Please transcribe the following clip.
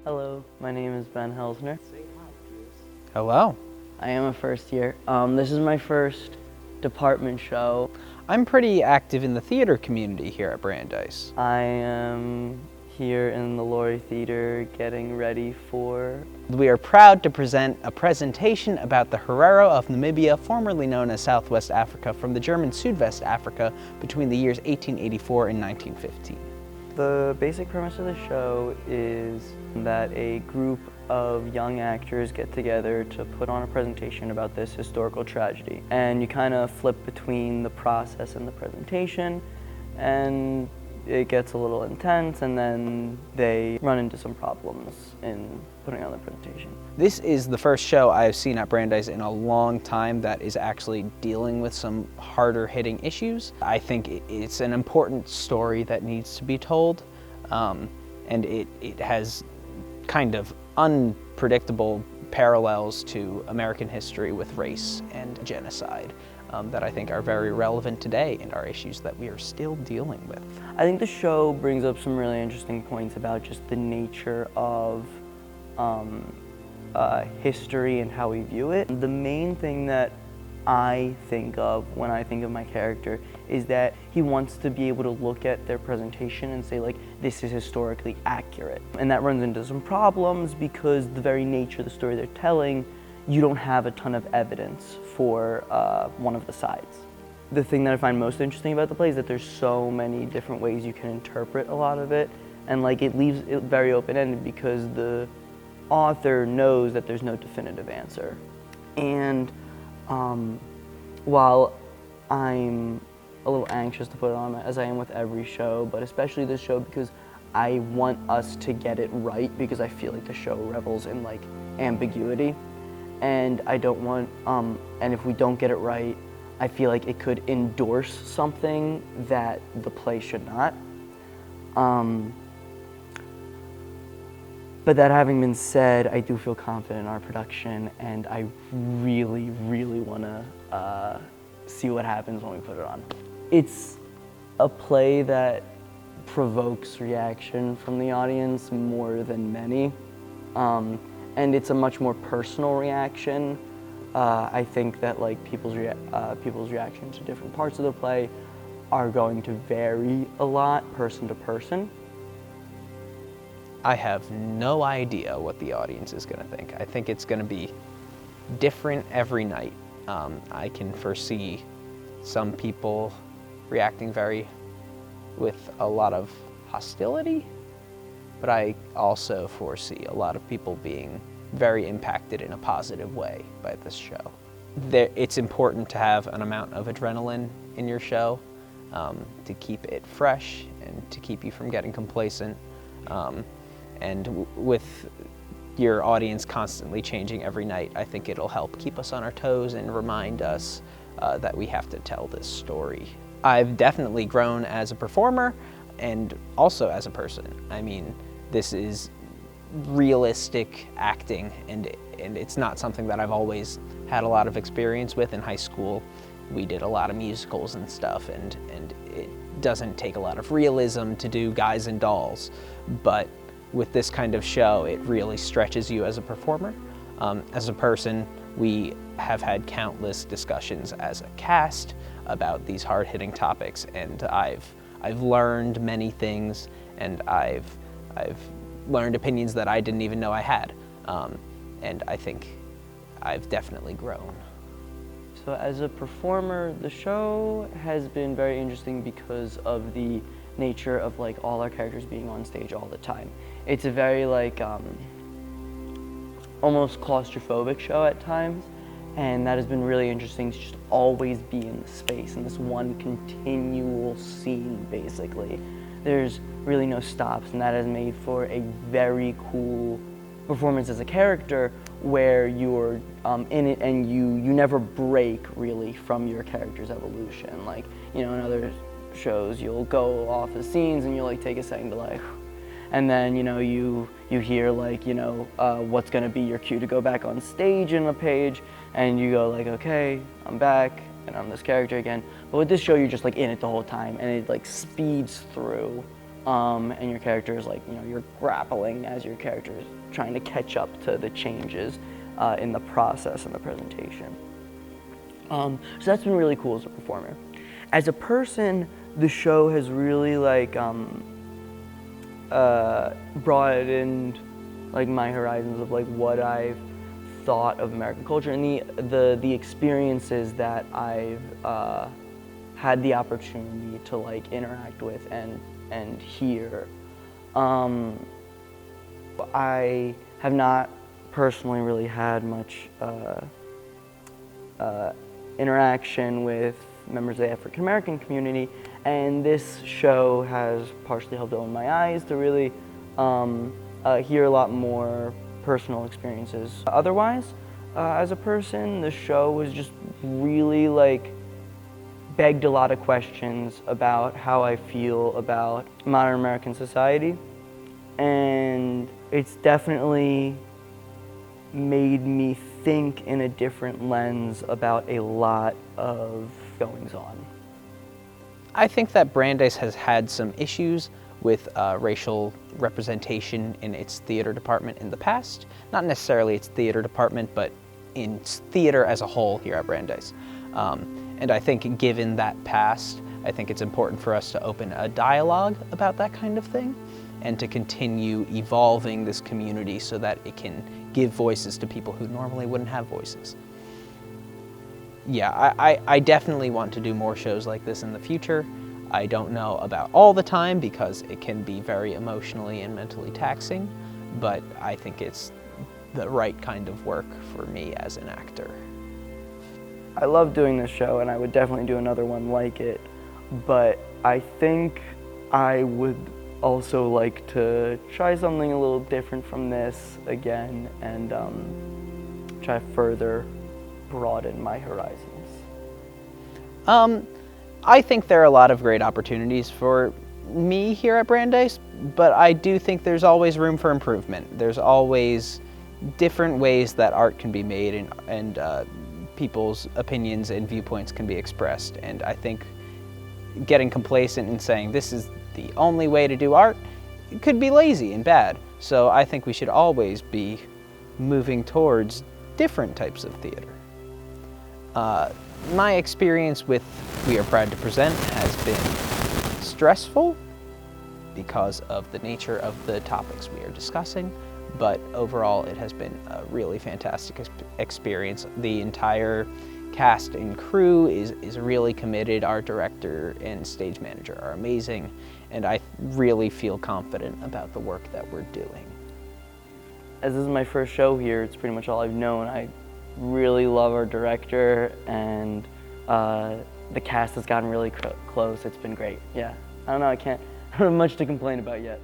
Hello, my name is Ben Helsner. Hello. I am a first year. This is my first department show. I'm pretty active in the theater community here at Brandeis. I am here in the Laurie Theater getting ready for... We are proud to present a presentation about the Herero of Namibia, formerly known as Southwest Africa, from the German Südwest Africa between the years 1884 and 1915. The basic premise of the show is that a group of young actors get together to put on a presentation about this historical tragedy. And you kind of flip between the process and the presentation, and it gets a little intense, and then they run into some problems in putting on the presentation. This is the first show I've seen at Brandeis in a long time that is actually dealing with some harder hitting issues. I think it's an important story that needs to be told, and it has kind of unpredictable parallels to American history with race and genocide that I think are very relevant today and are issues that we are still dealing with. I think the show brings up some really interesting points about just the nature of history and how we view it. The main thing that I think of when I think of my character is that he wants to be able to look at their presentation and say, like, this is historically accurate. And that runs into some problems because the very nature of the story they're telling, you don't have a ton of evidence for one of the sides. The thing that I find most interesting about the play is that there's so many different ways you can interpret a lot of it, and like it leaves it very open-ended because the author knows that there's no definitive answer. And while I'm a little anxious to put it on, as I am with every show, but especially this show because I want us to get it right, because I feel like the show revels in like ambiguity, and I don't want, and if we don't get it right, I feel like it could endorse something that the play should not. But that having been said, I do feel confident in our production, and I really, really want to see what happens when we put it on. It's a play that provokes reaction from the audience more than many, and it's a much more personal reaction. I think that like people's reaction to different parts of the play are going to vary a lot, person to person. I have no idea what the audience is going to think. I think it's going to be different every night. I can foresee some people reacting with a lot of hostility, but I also foresee a lot of people being very impacted in a positive way by this show. It's important to have an amount of adrenaline in your show to keep it fresh and to keep you from getting complacent. And with your audience constantly changing every night, I think it'll help keep us on our toes and remind us that we have to tell this story. I've definitely grown as a performer and also as a person. I mean, this is realistic acting, and it's not something that I've always had a lot of experience with. In high school, we did a lot of musicals and stuff, and it doesn't take a lot of realism to do guys and dolls, but with this kind of show, it really stretches you as a performer. As a person, we have had countless discussions as a cast about these hard-hitting topics, and I've learned many things, and I've learned opinions that I didn't even know I had, and I think I've definitely grown. So as a performer, the show has been very interesting because of the nature of like all our characters being on stage all the time. It's a very like almost claustrophobic show at times, and that has been really interesting to just always be in the space, in this one continual scene basically. There's really no stops, and that has made for a very cool performance as a character where you're in it and you never break really from your character's evolution. Like, you know, in other shows you'll go off the scenes and you'll like take a second to like, and then you know you hear like, you know, what's gonna be your cue to go back on stage in a page, and you go like, okay, I'm back and I'm this character again. But with this show, you're just like in it the whole time, and it like speeds through and your character is like, you're grappling as your character is trying to catch up to the changes in the process and the presentation. So that's been really cool as a performer. As a person, the show has really like broadened like my horizons of like what I've thought of American culture and the experiences that I've had the opportunity to like interact with and hear. I have not personally really had much interaction with members of the African American community, and this show has partially helped open my eyes to really hear a lot more personal experiences. Otherwise, as a person, the show was just really like begged a lot of questions about how I feel about modern American society, and it's definitely made me think in a different lens about a lot of goings on. I think that Brandeis has had some issues with racial representation in its theater department in the past. Not necessarily its theater department, but in theater as a whole here at Brandeis. And I think given that past, I think it's important for us to open a dialogue about that kind of thing and to continue evolving this community so that it can give voices to people who normally wouldn't have voices. Yeah, I definitely want to do more shows like this in the future. I don't know about all the time because it can be very emotionally and mentally taxing, but I think it's the right kind of work for me as an actor. I love doing this show and I would definitely do another one like it, but I think I would also like to try something a little different from this again and try to further broaden my horizons. I think there are a lot of great opportunities for me here at Brandeis, but I do think there's always room for improvement. There's always different ways that art can be made and people's opinions and viewpoints can be expressed. And I think getting complacent and saying this is the only way to do art could be lazy and bad. So I think we should always be moving towards different types of theater. My experience with We Are Proud to Present has been stressful because of the nature of the topics we are discussing, but overall it has been a really fantastic experience. The entire cast and crew is really committed. Our director and stage manager are amazing, and I really feel confident about the work that we're doing. As this is my first show here, it's pretty much all I've known. I really love our director, and the cast has gotten really close. It's been great. Yeah, I don't know, I don't have much to complain about yet.